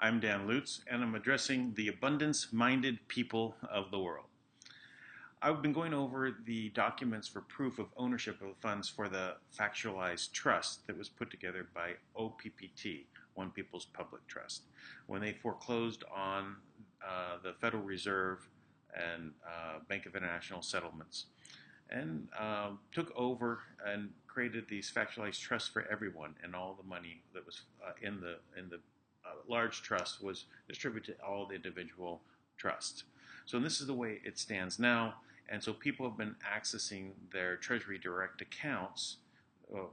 I'm Dan Lutz, and I'm addressing the abundance-minded people of the world. I've been going over the documents for proof of ownership of funds for the Factualized Trust that was put together by OPPT, One People's Public Trust, when they foreclosed on the Federal Reserve and Bank of International Settlements, and took over and created these factualized trusts for everyone, and all the money that was in the large trust was distributed to all the individual trusts. So this is the way it stands now, and so people have been accessing their Treasury Direct accounts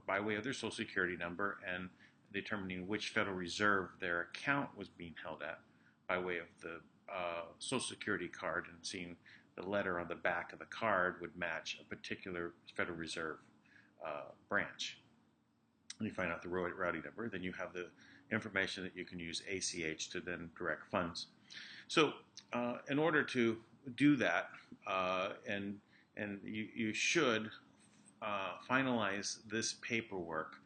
by way of their Social Security number and determining which Federal Reserve their account was being held at by way of the Social Security card, and seeing the letter on the back of the card would match a particular Federal Reserve branch. And you find out the routing number, then you have the information that you can use ACH to then direct funds. So in order to do that, and you should finalize this paperwork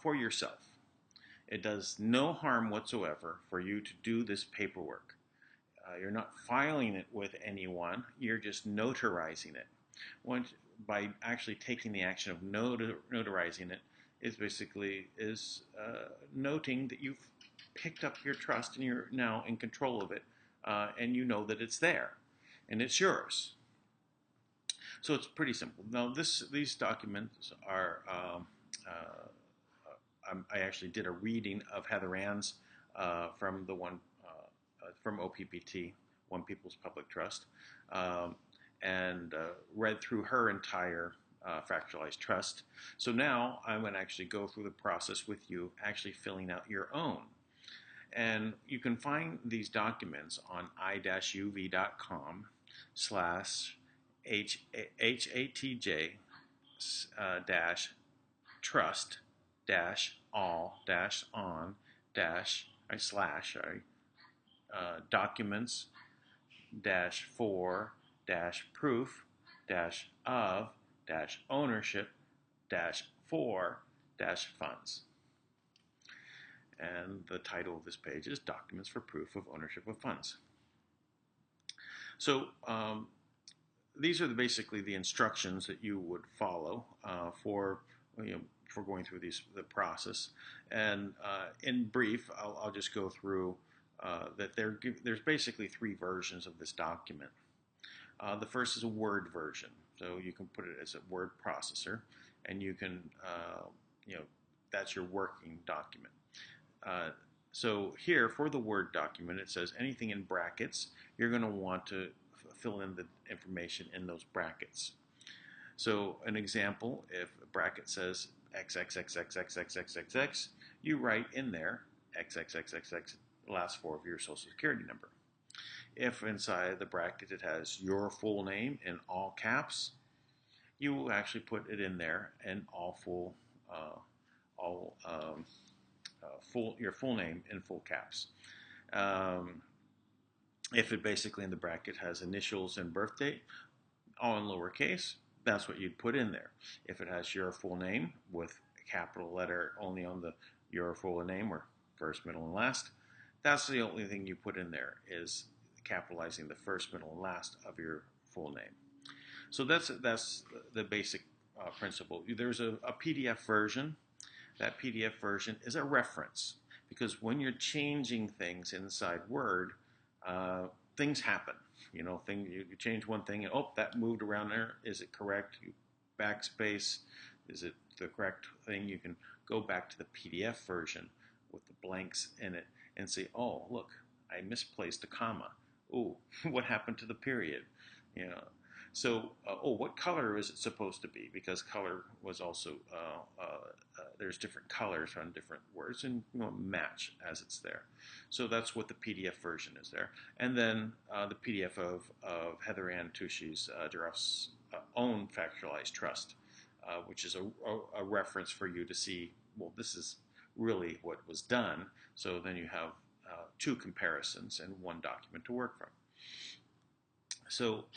for yourself. It does no harm whatsoever for you to do this paperwork. You're not filing it with anyone, you're just notarizing it. By actually taking the action of notarizing it, is basically noting that you've picked up your trust and you're now in control of it, and you know that it's there and it's yours. So it's pretty simple. Now these documents are I actually did a reading of Heather Ann's from from OPPT, One People's Public Trust, and read through her entire Factualized Trust. So now I'm going to actually go through the process with you, actually filling out your own. And you can find these documents on documents-for-ownership-for-funds. And the title of this page is Documents for Proof of Ownership of Funds. So these are basically the instructions that you would follow for going through the process. And in brief, I'll just go through that there's basically three versions of this document. The first is a Word version, so you can put it as a word processor, and you can that's your working document. So here, for the Word document, it says anything in brackets, you're going to want to fill in the information in those brackets. So an example, if a bracket says XXXXXXXXX, you write in there XXXXX, the last four of your Social Security number. If inside the bracket it has your full name in all caps, you will actually put it in there in your full name in full caps. If it basically in the bracket has initials and birth date, all in lowercase, that's what you'd put in there. If it has your full name with a capital letter only on the your full name, or first, middle, and last, that's the only thing you put in there, is capitalizing the first, middle, and last of your full name. So that's the basic principle. There's a PDF version. That PDF version is a reference, because when you're changing things inside Word, things happen. You change one thing and that moved around there. Is it correct? You backspace. Is it the correct thing? You can go back to the PDF version with the blanks in it and say, oh, look, I misplaced a comma. Oh, what happened to the period? So, what color is it supposed to be? Because color was also, there's different colors on different words, and match as it's there. So that's what the PDF version is there. And then the PDF of Heather Ann Tushy's Giraffe's own Factualized Trust, which is a reference for you to see, well, this is really what was done. So then you have two comparisons and one document to work from. So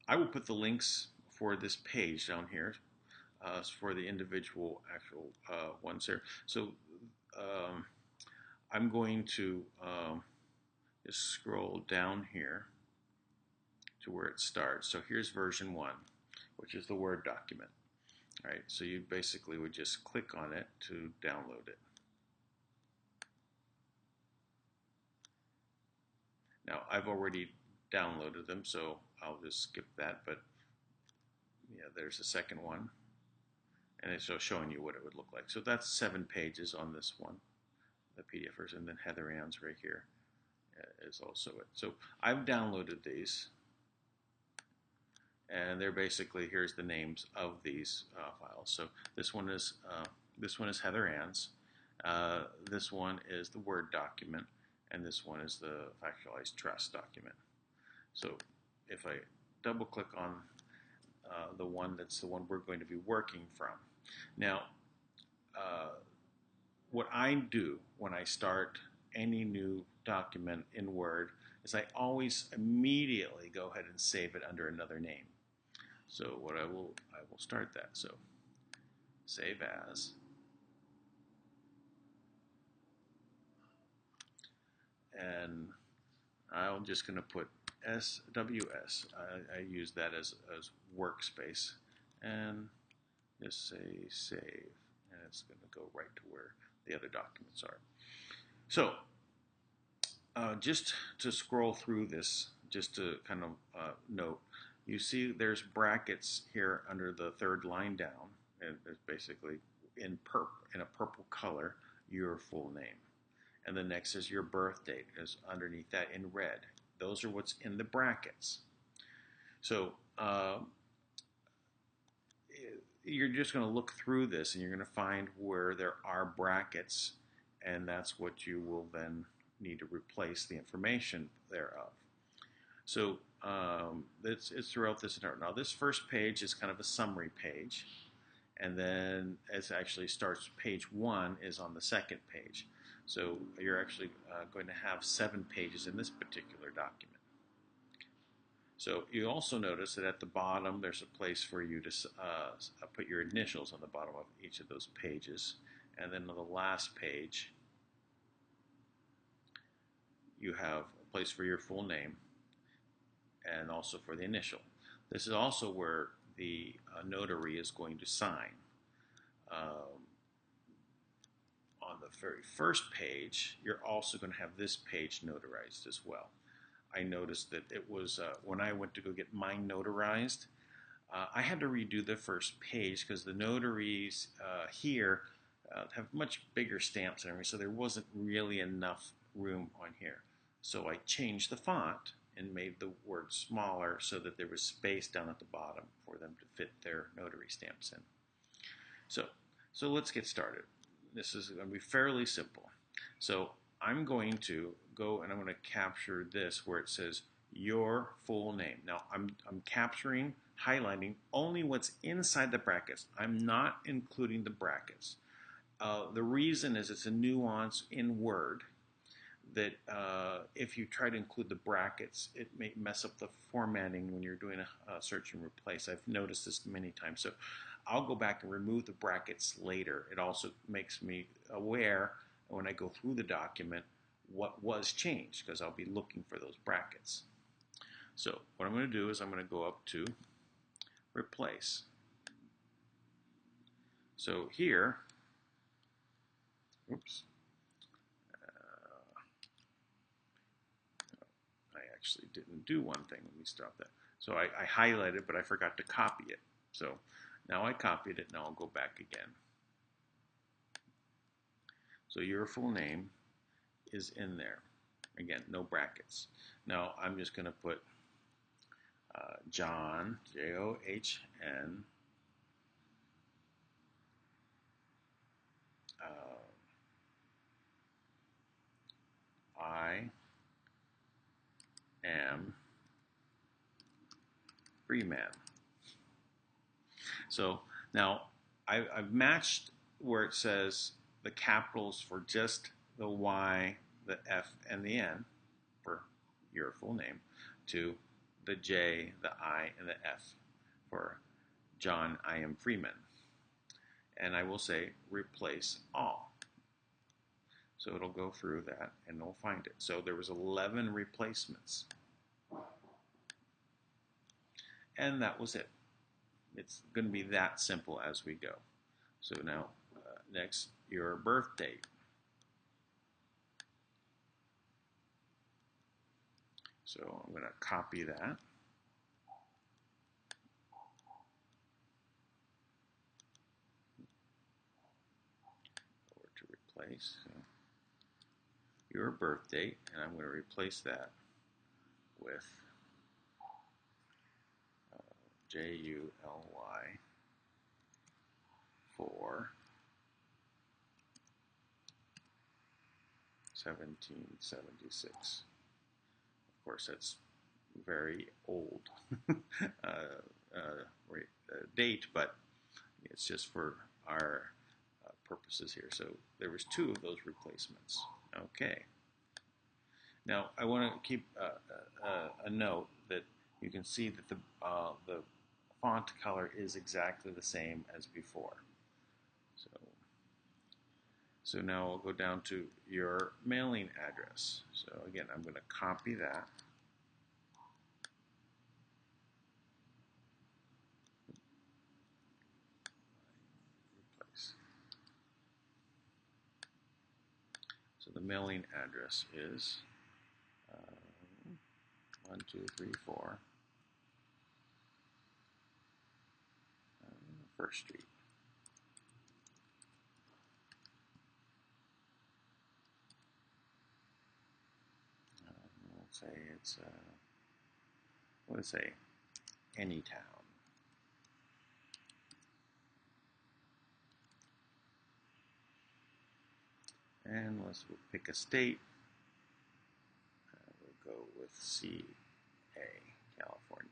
I will put the links for this page down here for the individual actual ones there. So I'm going to just scroll down here to where it starts. So here's version 1, which is the Word document. All right, so you basically would just click on it to download it. Now, I've already downloaded them, so I'll just skip that, but yeah, there's the second one, and it's showing you what it would look like. So that's 7 pages on this one, the PDF version, and then Heather Ann's right here is also it. So I've downloaded these, and they're basically, here's the names of these files. So this one is Heather Ann's. This one is the Word document, and this one is the Factualized Trust document. So if I double click on the one that's the one we're going to be working from. Now, what I do when I start any new document in Word is I always immediately go ahead and save it under another name. So what I will start that. So save as, and I'm just going to put SWS. I use that as workspace, and just say save, and it's going to go right to where the other documents are. So just to scroll through this, just to kind of note, you see there's brackets here under the third line down, and it's basically in a purple color, your full name. And the next is your birth date, is underneath that in red. Those are what's in the brackets. So you're just going to look through this, and you're going to find where there are brackets, and that's what you will then need to replace the information thereof. So it's throughout this. Now this first page is kind of a summary page, and then it actually starts, page 1 is on the second page. So you're actually going to have 7 pages in this particular document. So you also notice that at the bottom there's a place for you to put your initials on the bottom of each of those pages. And then on the last page you have a place for your full name and also for the initial. This is also where the notary is going to sign. On the very first page, you're also going to have this page notarized as well. I noticed that it was, when I went to go get mine notarized, I had to redo the first page because the notaries here have much bigger stamps and everything, so there wasn't really enough room on here. So I changed the font and made the word smaller so that there was space down at the bottom for them to fit their notary stamps in. So let's get started. This is going to be fairly simple. So I'm going to go and I'm going to capture this where it says your full name. Now I'm capturing, highlighting only what's inside the brackets. I'm not including the brackets. The reason is it's a nuance in Word that if you try to include the brackets, it may mess up the formatting when you're doing a search and replace. I've noticed this many times. So I'll go back and remove the brackets later. It also makes me aware when I go through the document what was changed, because I'll be looking for those brackets. So what I'm going to do is I'm going to go up to replace. So here, oops, I actually didn't do one thing. Let me stop that. So I highlighted, but I forgot to copy it. So now I copied it. Now I'll go back again. So your full name is in there. Again, no brackets. Now I'm just going to put John, John, I am Freeman. So now I've matched where it says the capitals for just the Y, the F, and the N for your full name to the J, the I, and the F for John, I am Freeman. And I will say replace all. So it'll go through that and it'll find it. So there was 11 replacements. And that was it. It's going to be that simple as we go. So now, next, your birth date. So I'm going to copy that. Or to replace your birth date, and I'm going to replace that with JULY for 1776. Of course, that's very old date, but it's just for our purposes here. So there was 2 of those replacements. Okay. Now I want to keep a note that you can see that the font color is exactly the same as before. So now I'll go down to your mailing address. So again, I'm going to copy that. Replace. So the mailing address is 1234 First Street. Let's say it's what does it say? Anytown. And we'll pick a state. We'll go with CA, California.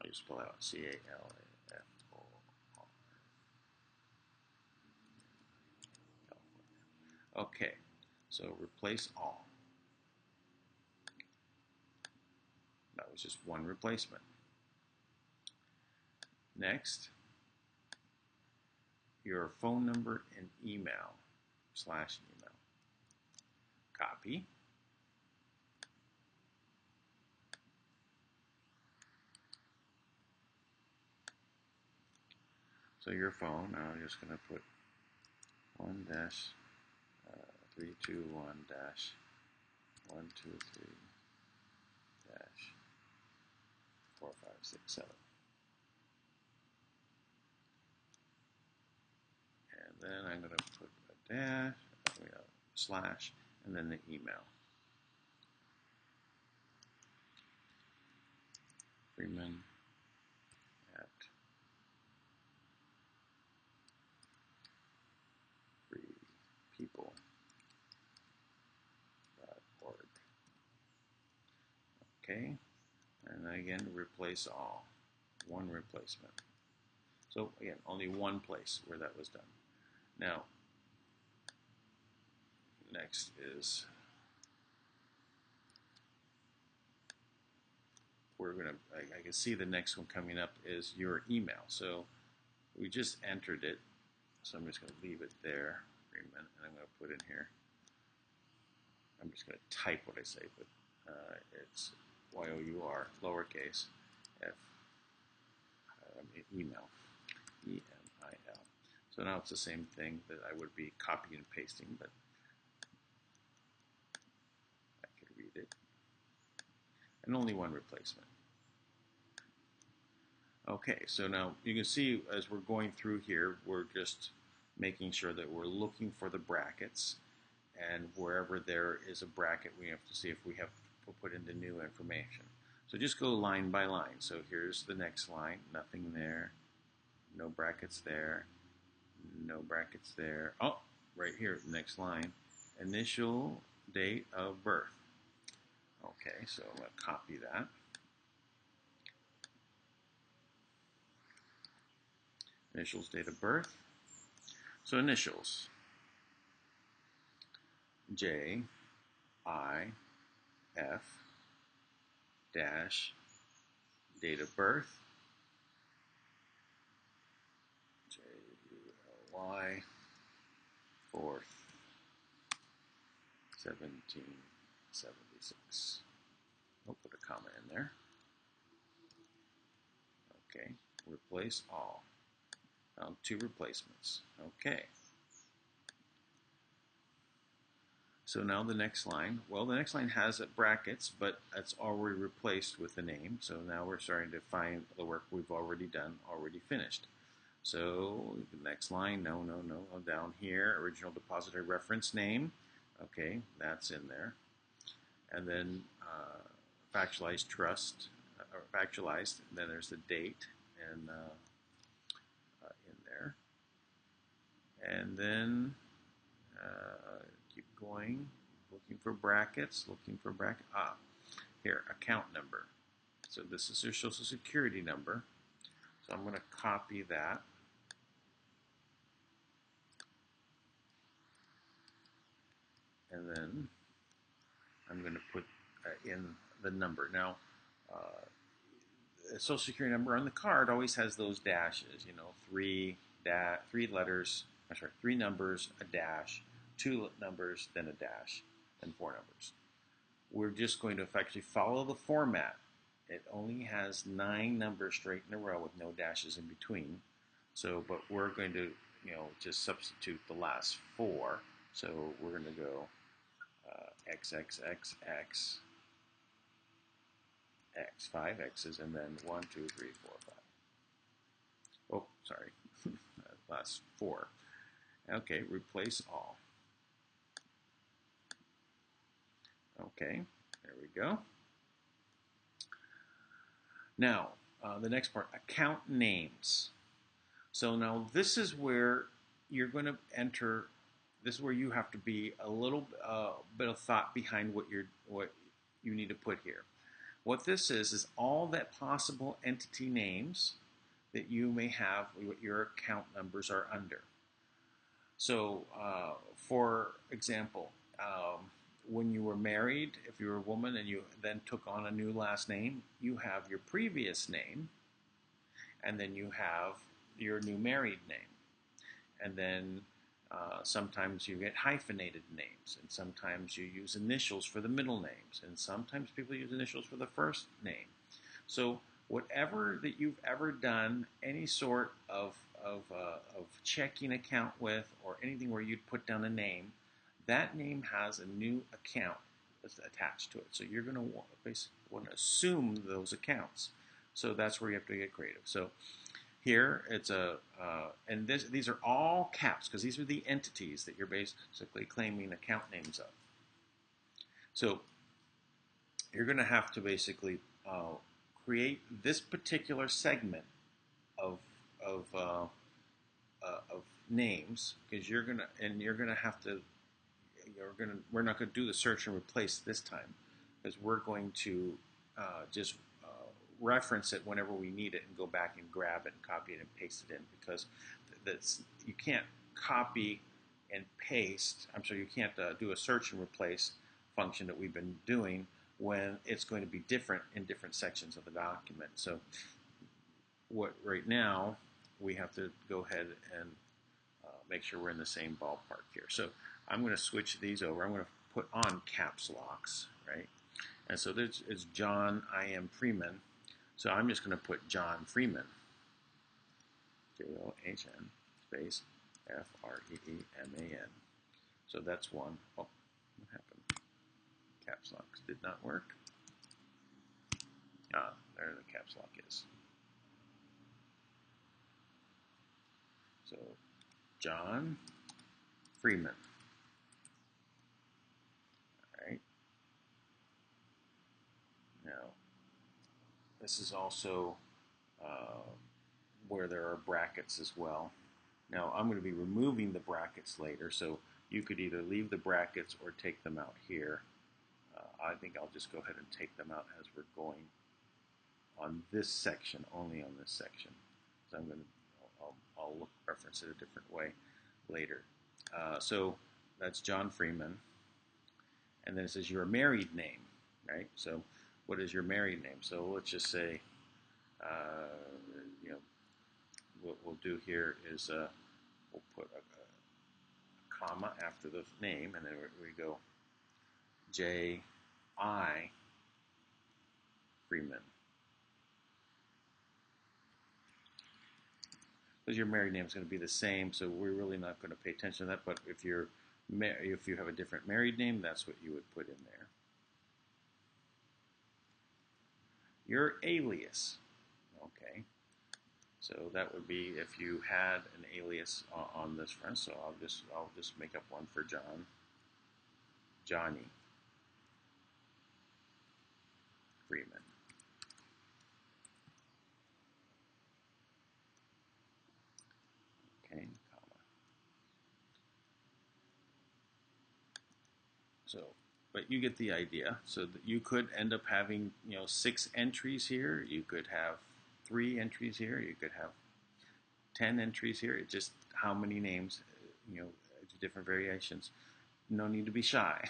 I'll just spell out CALAFOR. California. Okay, so replace all. That was just one replacement. Next, your phone number and email / email. Copy. So your phone, now I'm just going to put 1-321-123-4567. And then I'm going to put a dash, slash, and then the email. Freeman at freepeople.org. Okay, and again, replace all. One replacement. So again, only one place where that was done. Now, next is I can see the next one coming up is your email. So we just entered it. So I'm just going to leave it there for a minute, and I'm going to put in here. I'm just going to type what I say, but it's YOUR, lowercase, F, email, EMIL. So now it's the same thing that I would be copying and pasting, but I could read it. And only one replacement. Okay, so now you can see as we're going through here, we're just making sure that we're looking for the brackets, and wherever there is a bracket, we have to see if we have to put in the new information. So just go line by line. So here's the next line, nothing there, no brackets there, no brackets there. Oh, right here, next line, initial date of birth. Okay, so I'm going to copy that. Initials, date of birth. So initials, J, I, F, dash, date of birth, JULY 4th, 1776. We'll put a comma in there. Okay, replace all. Found 2 replacements. Okay. So now the next line, well, the next line has brackets, but it's already replaced with the name. So now we're starting to find the work we've already done, already finished. So the next line, no, down here, original depository reference name. Okay, that's in there. And then factualized trust, or factualized, then there's the date and in there. And then keep going, looking for brackets, here, account number. So this is your social security number. So I'm going to copy that. And then I'm going to put in the number. Now, the social security number on the card always has those dashes, you know, three letters, I'm sorry, 3 numbers, a dash, 2 numbers, then a dash, and 4 numbers. We're just going to effectively follow the format. It only has 9 numbers straight in a row with no dashes in between. So, but we're going to, you know, just substitute the last 4. So we're going to go XXXX, X, 5 X's, and then 1, 2, 3, 4, 5. Oh, sorry, last 4. Okay, replace all. Okay, there we go. Now, the next part, account names. So now this is where you're going to enter, this is where you have to be a little bit of thought behind what you need to put here. What this is all that possible entity names that you may have, what your account numbers are under. So, for example, when you were married, if you were a woman and you then took on a new last name, you have your previous name, and then you have your new married name. And then sometimes you get hyphenated names, and sometimes you use initials for the middle names, and sometimes people use initials for the first name. So whatever that you've ever done, any sort of checking account with, or anything where you'd put down a name, that name has a new account that's attached to it. So you're going to want to assume those accounts. So that's where you have to get creative. So here it's and these are all caps because these are the entities that you're basically claiming account names of. So you're going to have to basically create this particular segment of names, because we're not going to do the search and replace this time, because we're going to just reference it whenever we need it and go back and grab it and copy it and paste it in, because you can't copy and paste. I'm sorry, you can't do a search and replace function that we've been doing when it's going to be different in different sections of the document. So right now we have to go ahead and make sure we're in the same ballpark here. So I'm going to switch these over. I'm going to put on caps locks, right? And so it's John I am Freeman. So I'm just going to put John Freeman. John space Freeman. So that's one. Oh, what happened? Caps locks did not work. Ah, there the caps lock is. So John Freeman. All right. Now, this is also where there are brackets as well. Now, I'm going to be removing the brackets later, so you could either leave the brackets or take them out here. I think I'll just go ahead and take them out as we're going on this section, only on this section. So I'll reference it a different way later. So that's John Freeman. And then it says your married name, right? So what is your married name? So let's just say, what we'll do here is we'll put a comma after the name, and then we go J.I. Freeman. Because your married name is going to be the same, so we're really not going to pay attention to that. But if you have a different married name, that's what you would put in there. Your alias. Okay. So that would be if you had an alias on this front. So I'll just make up one for John. Johnny Freeman. Okay, comma. So, but you get the idea. So that you could end up having 6 entries here. You could have 3 entries here. You could have 10 entries here. It's just how many names, different variations. No need to be shy.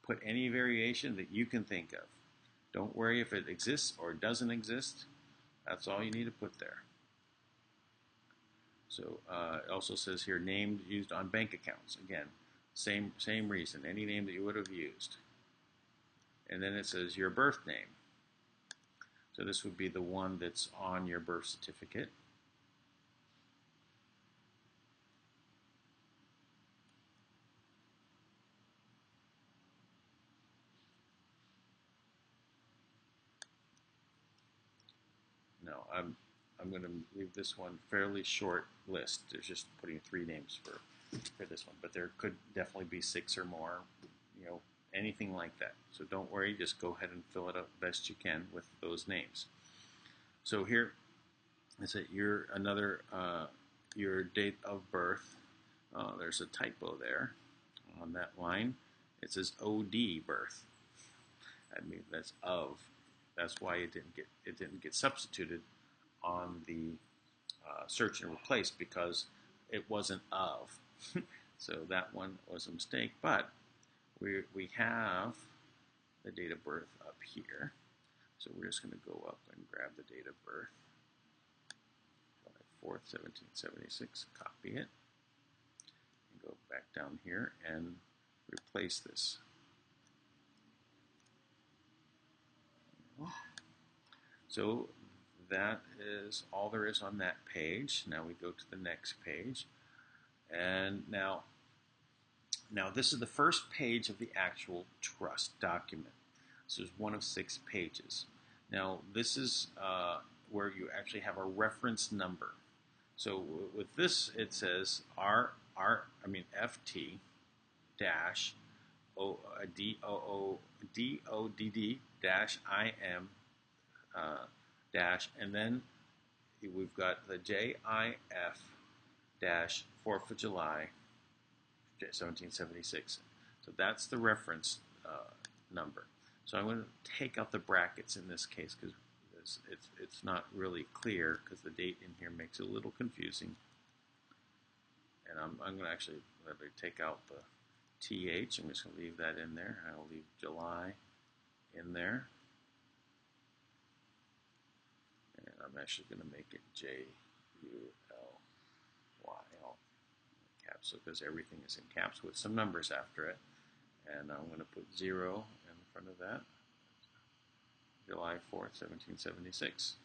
Put any variation that you can think of. Don't worry if it exists or doesn't exist. That's all you need to put there. So it also says here, names used on bank accounts. Again, same reason. Any name that you would have used. And then it says your birth name. So this would be the one that's on your birth certificate. No, I'm going to leave this one fairly short list. There's just putting 3 names for this one, but there could definitely be 6 or more, anything like that. So don't worry, just go ahead and fill it up best you can with those names. So here is it your date of birth. There's a typo there on that line. It says OD birth. I mean that's of. That's why it didn't get substituted on the search and replace, because it wasn't of. So that one was a mistake. But we have the date of birth up here. So we're just going to go up and grab the date of birth. July 4th, 1776. Copy it. And go back down here and replace this. So that is all there is on that page. Now we go to the next page. And now this is the first page of the actual trust document. This is one of 6 pages. Now this is where you actually have a reference number. So with this it says FT dash DODD dash IM dash, and then we've got the JIF dash 4th of July 1776. So that's the reference number. So I'm going to take out the brackets in this case because it's not really clear, because the date in here makes it a little confusing. And I'm going to actually take out the TH. I'm just going to leave that in there. I'll leave July in there. And I'm actually going to make it JULY, all caps, because everything is in caps with some numbers after it. And I'm going to put 0 in front of that. July 4th, 1776.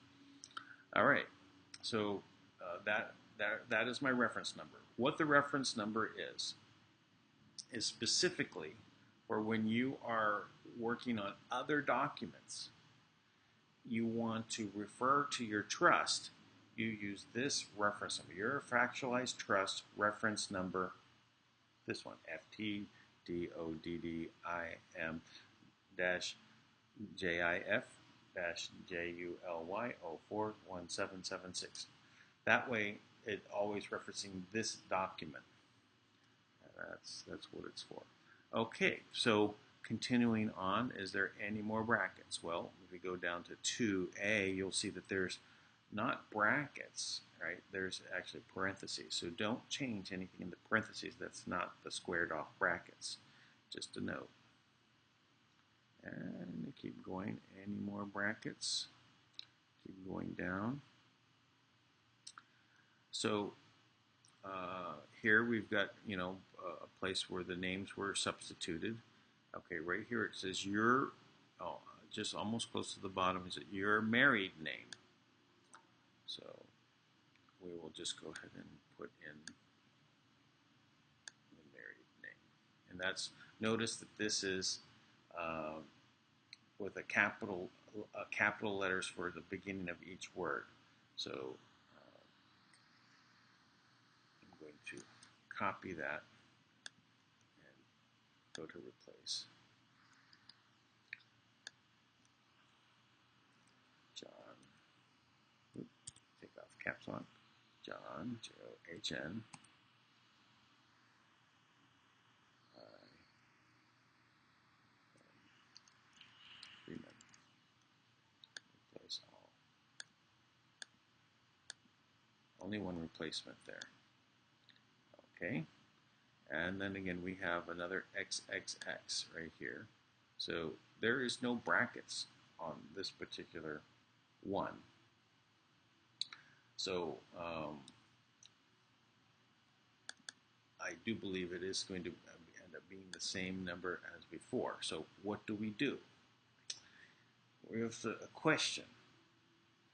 All right, so that is my reference number. What the reference number is specifically for when you are working on other documents. You want to refer to your trust, you use this reference number, your fractionalized trust reference number, this one, FTDODDIM dash JIF dash JULY 041776. That way, it always referencing this document. That's what it's for. Okay, so continuing on, is there any more brackets? Well, if we go down to 2A, you'll see that there's not brackets, right? There's actually parentheses. So don't change anything in the parentheses. That's not the squared off brackets. Just a note. And keep going. Any more brackets? Keep going down. So here we've got, a place where the names were substituted. Okay, right here it says your, oh, just almost close to the bottom, is it your married name? So we will just go ahead and put in the married name. And that's, notice that this is uh, with a capital letters for the beginning of each word. So I'm going to copy that and go to replace. John, take off caps lock. John, John, Freeman, replace all. Only one replacement there. Okay, and then again we have another XXX right here. So there is no brackets on this particular one. So I do believe it is going to end up being the same number as before. So what do? We have a question.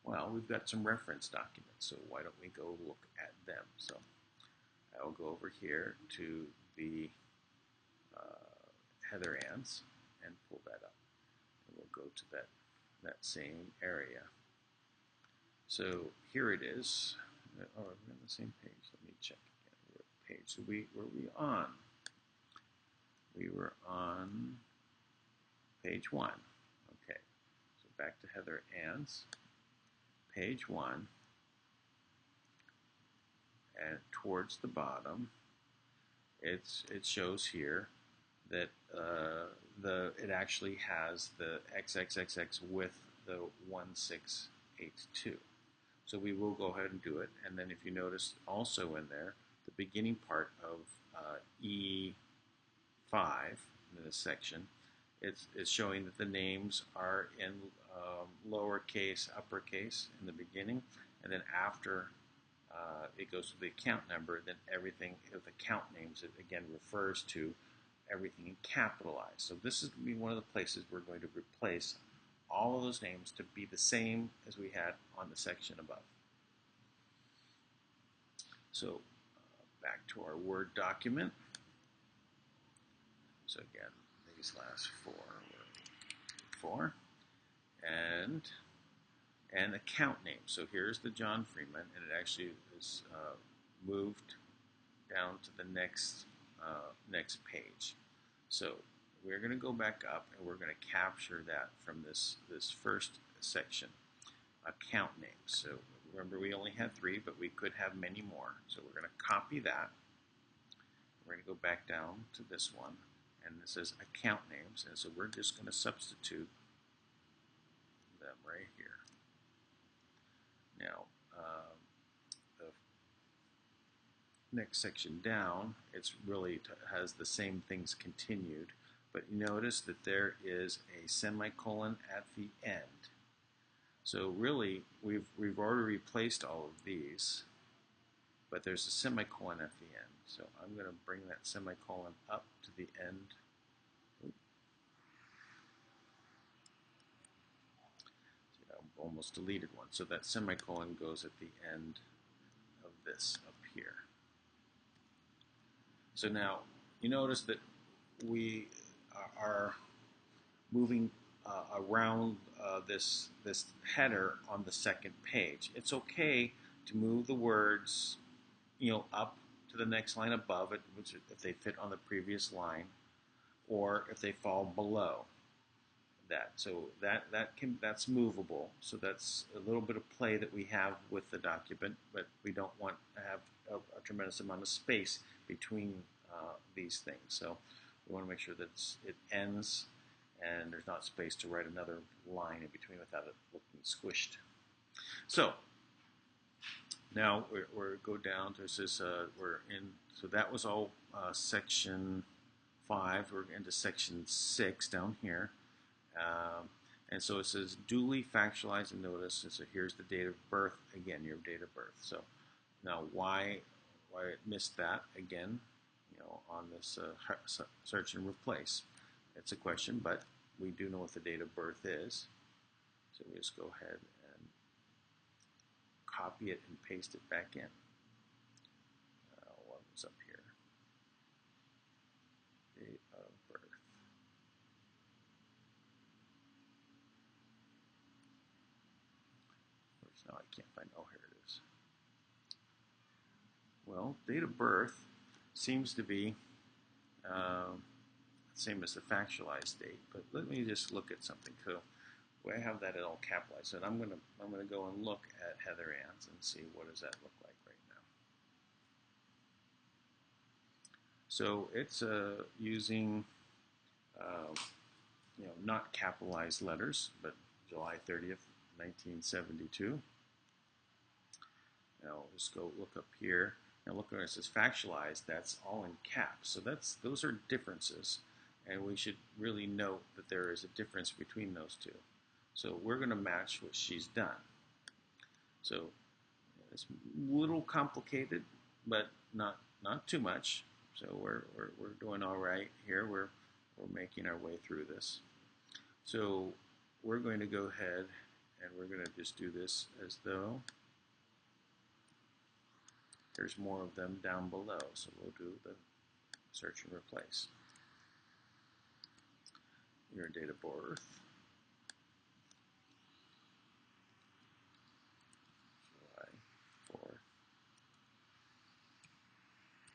Well, we've got some reference documents, so why don't we go look at them? So I'll go over here to the Heather Ann's and pull that up. And we'll go to that same area. So here it is. Oh, we're on the same page. Let me check again. What page? So were we on? We were on page 1. Okay. So back to Heather Ann's. Page 1. And towards the bottom, it shows here that it actually has the XXXX with the 1682. So we will go ahead and do it. And then if you notice also in there, the beginning part of E5 in this section, it's showing that the names are in lowercase, uppercase in the beginning, and then after it goes to the account number, then everything with account names, it again refers to everything in capitalized. So this is going to be one of the places we're going to replace all of those names to be the same as we had on the section above. So back to our Word document. So again, these last four, and account name. So here's the John Freeman, and it actually is moved down to the next page. So we're going to go back up, and we're going to capture that from this first section, account names. So remember, we only had 3, but we could have many more. So we're going to copy that. We're going to go back down to this one, and it says account names, and so we're just going to substitute them right here. Now, the next section down, it's really has the same things continued, but notice that there is a semicolon at the end. So really, we've already replaced all of these, but there's a semicolon at the end. So I'm going to bring that semicolon up to the end. Almost deleted one. So that semicolon goes at the end of this up here. So now you notice that we are moving around this header on the second page. It's okay to move the words, up to the next line above it, which if they fit on the previous line, or if they fall below that. So that's movable. So that's a little bit of play that we have with the document, but we don't want to have a tremendous amount of space between these things. So we want to make sure that it ends and there's not space to write another line in between without it looking squished. So now we're go down to this. We're in. So that was all section 5. We're into section 6 down here. And so it says duly factualize and notice. And so here's the date of birth, again, your date of birth. So now why why it missed that again, on this search and replace. It's a question, but we do know what the date of birth is. So we just go ahead and copy it and paste it back in. What was up here? Date of birth. Where's now? I can't find. Oh, here it is. Well, date of birth seems to be same as the factualized date, but let me just look at something. So I have that all capitalized, and I'm gonna go and look at Heather Ann's and see what does that look like right now. So it's using not capitalized letters, but July 30th, 1972. Now just go look up here. Now look where it says factualized. That's all in caps. So those are differences, and we should really note that there is a difference between those two. So we're going to match what she's done. So it's a little complicated, but not too much. So we're doing all right here. We're making our way through this. So we're going to go ahead and we're going to just do this as though there's more of them down below. So we'll do the search and replace. Your date of birth. July 4th,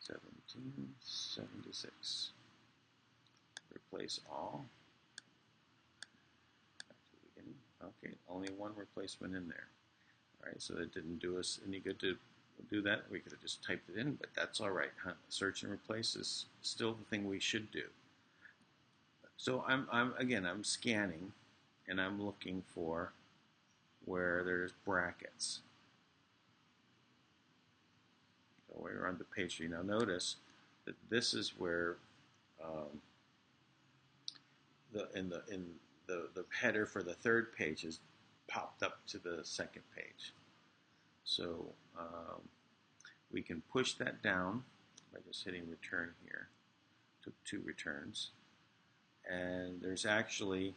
1776. Replace all. Back to the beginning. Okay, only one replacement in there. All right, so it didn't do us any good to do that. We could have just typed it in, but that's all right. Search and replace is still the thing we should do. So I'm scanning, and I'm looking for where there's brackets. So we're on the page 3. Now notice that this is where the header for the third page is popped up to the second page. So we can push that down by just hitting return here. Took 2 returns. And there's actually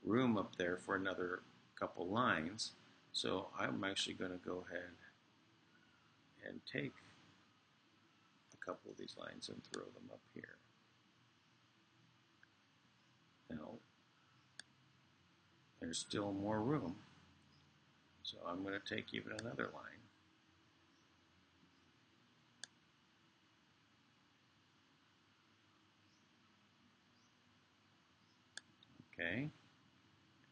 room up there for another couple lines. So I'm actually going to go ahead and take a couple of these lines and throw them up here. Now, there's still more room. So I'm going to take even another line. Okay,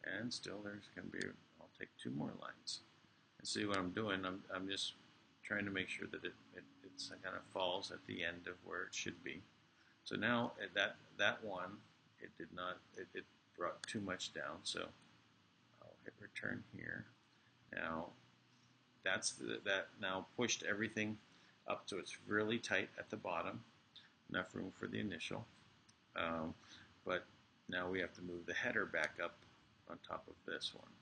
and still there's going to be, I'll take 2 more lines. And see what I'm doing, I'm just trying to make sure that it kind of falls at the end of where it should be. So now that one, it did not, it brought too much down, so I'll hit return here. Now, that now pushed everything up so it's really tight at the bottom, enough room for the initial. But now we have to move the header back up on top of this one.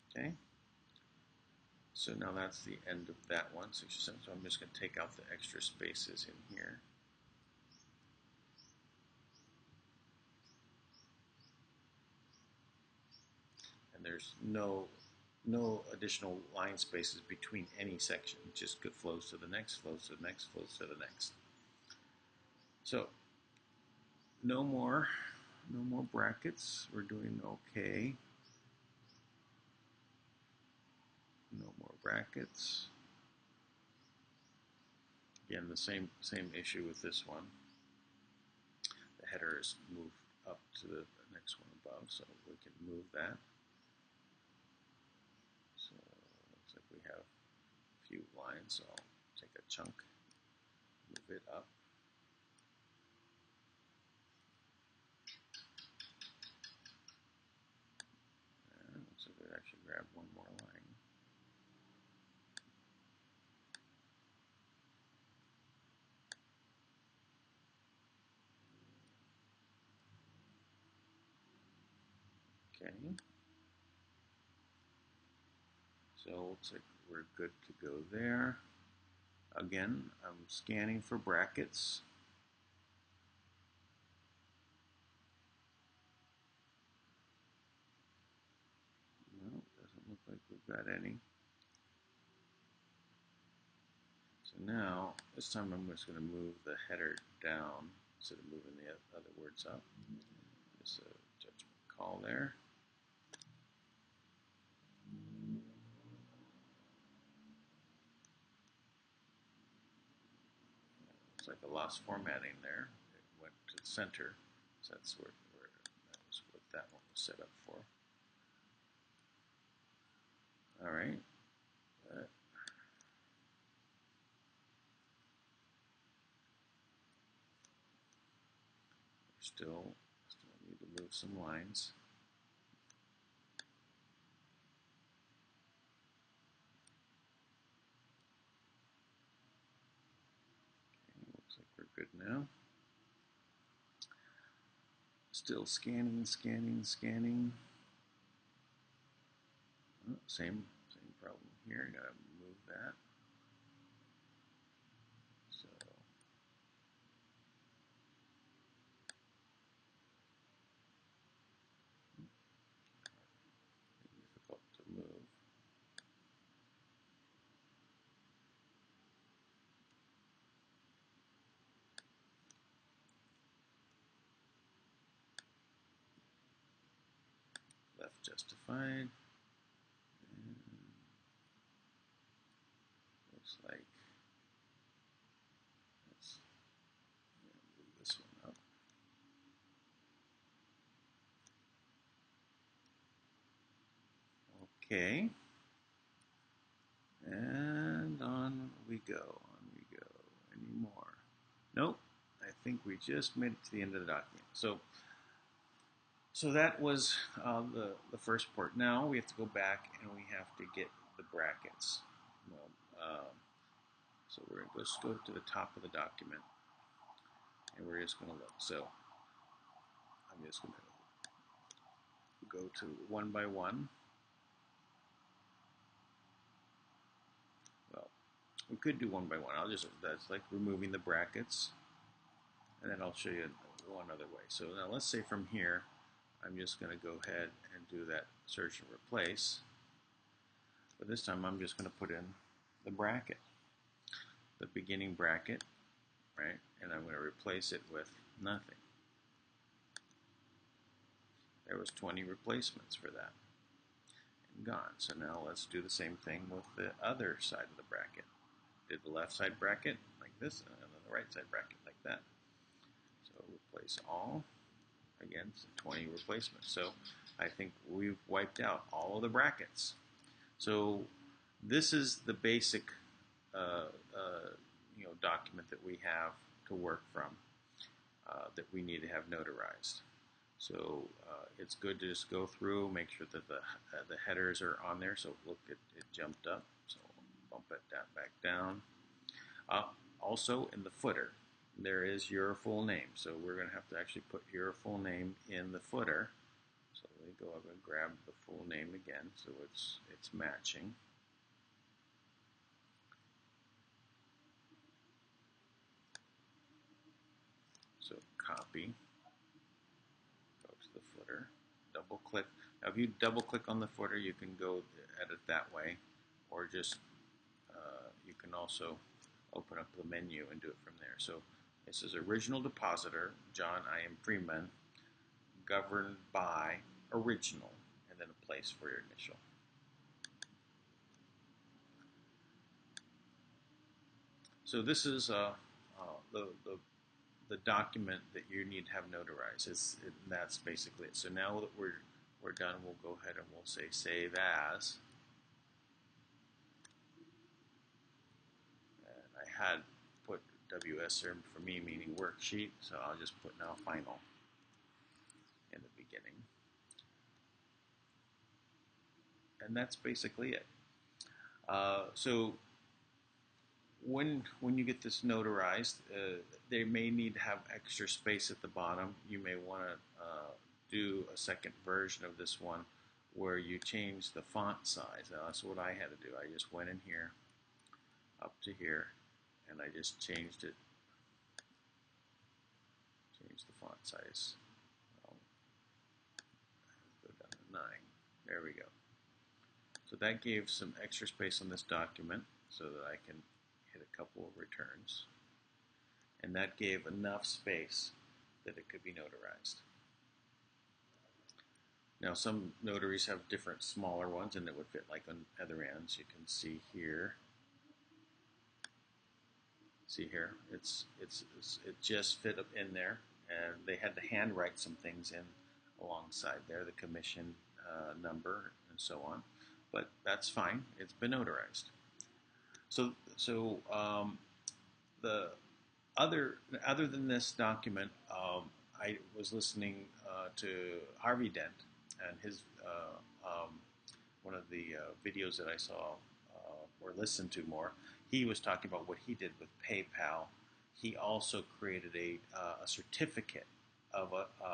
Okay. So now that's the end of that one, 67. So I'm just going to take out the extra spaces in here. And there's no additional line spaces between any section. It just flows to the next, flows to the next, flows to the next. So no more brackets. We're doing okay. No more brackets. Again, the same issue with this one. The header is moved up to the next one above, so we can move that. So it looks like we have a few lines, so I'll take a chunk, move it up. And looks like we actually grab one more line. Okay. So it looks like we're good to go there. Again, I'm scanning for brackets. No, doesn't look like we've got any. So now, this time I'm just going to move the header down instead of moving the other words up. Just a judgment call there. Looks like a lost formatting there. It went to the center, so that's where that was what that one was set up for. All right. Still need to move some lines. Okay, looks like we're good now. Still scanning, scanning, scanning. Oh, same problem here. Gotta move that. So difficult to move. Left justified. And looks like let's move this one up. Okay. And on we go. On we go. Any more? Nope. I think we just made it to the end of the document. So that was the first part. Now we have to go back and we have to get the brackets. Well, so we're going to just go to the top of the document and we're just going to look. So I'm just going to go to one by one. Well, we could do one by one. That's like removing the brackets, and then I'll show you one other way. So now let's say from here, I'm just going to go ahead and do that search and replace. But this time I'm just going to put in the bracket, the beginning bracket, right? And I'm going to replace it with nothing. There was 20 replacements for that. And gone. So now let's do the same thing with the other side of the bracket. Did the left side bracket like this, and then the right side bracket like that. So replace all. Again, 20 replacements. So I think we've wiped out all of the brackets. So this is the basic document that we have to work from that we need to have notarized. So it's good to just go through, make sure that the headers are on there. So look, it jumped up. So bump it back down. Also in the footer, there is your full name. So we're going to have to actually put your full name in the footer. So let me go up and grab the full name again so it's matching. So copy, go to the footer, double click. Now if you double click on the footer, you can go edit that way, or just you can also open up the menu and do it from there. So this is original depositor, John I. M. Freeman, governed by original, and then a place for your initial. So this is the document that you need to have notarized. That's basically it. So now that we're done, we'll go ahead and we'll say save as. And I had put WS there for me, meaning worksheet, so I'll just put now final in the beginning. And that's basically it. So when you get this notarized, they may need to have extra space at the bottom. You may want to do a second version of this one where you change the font size. Now that's what I had to do. I just went in here, up to here, and I just changed it. Change the font size. I'll go down to 9. There we go. So that gave some extra space on this document so that I can hit a couple of returns. And that gave enough space that it could be notarized. Now some notaries have different smaller ones and it would fit like on other ends. You can see here. See here, it just fit up in there, and they had to handwrite some things in alongside there, the commission number and so on. But that's fine. It's been notarized. So the other than this document, I was listening to Harvey Dent and his one of the videos that I saw or listened to more. He was talking about what he did with PayPal. He also created a certificate of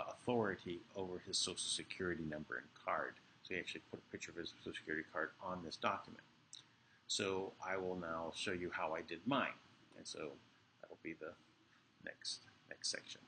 authority over his Social Security number and card. So he actually put a picture of his Social Security card on this document. So I will now show you how I did mine. And so that will be the next section.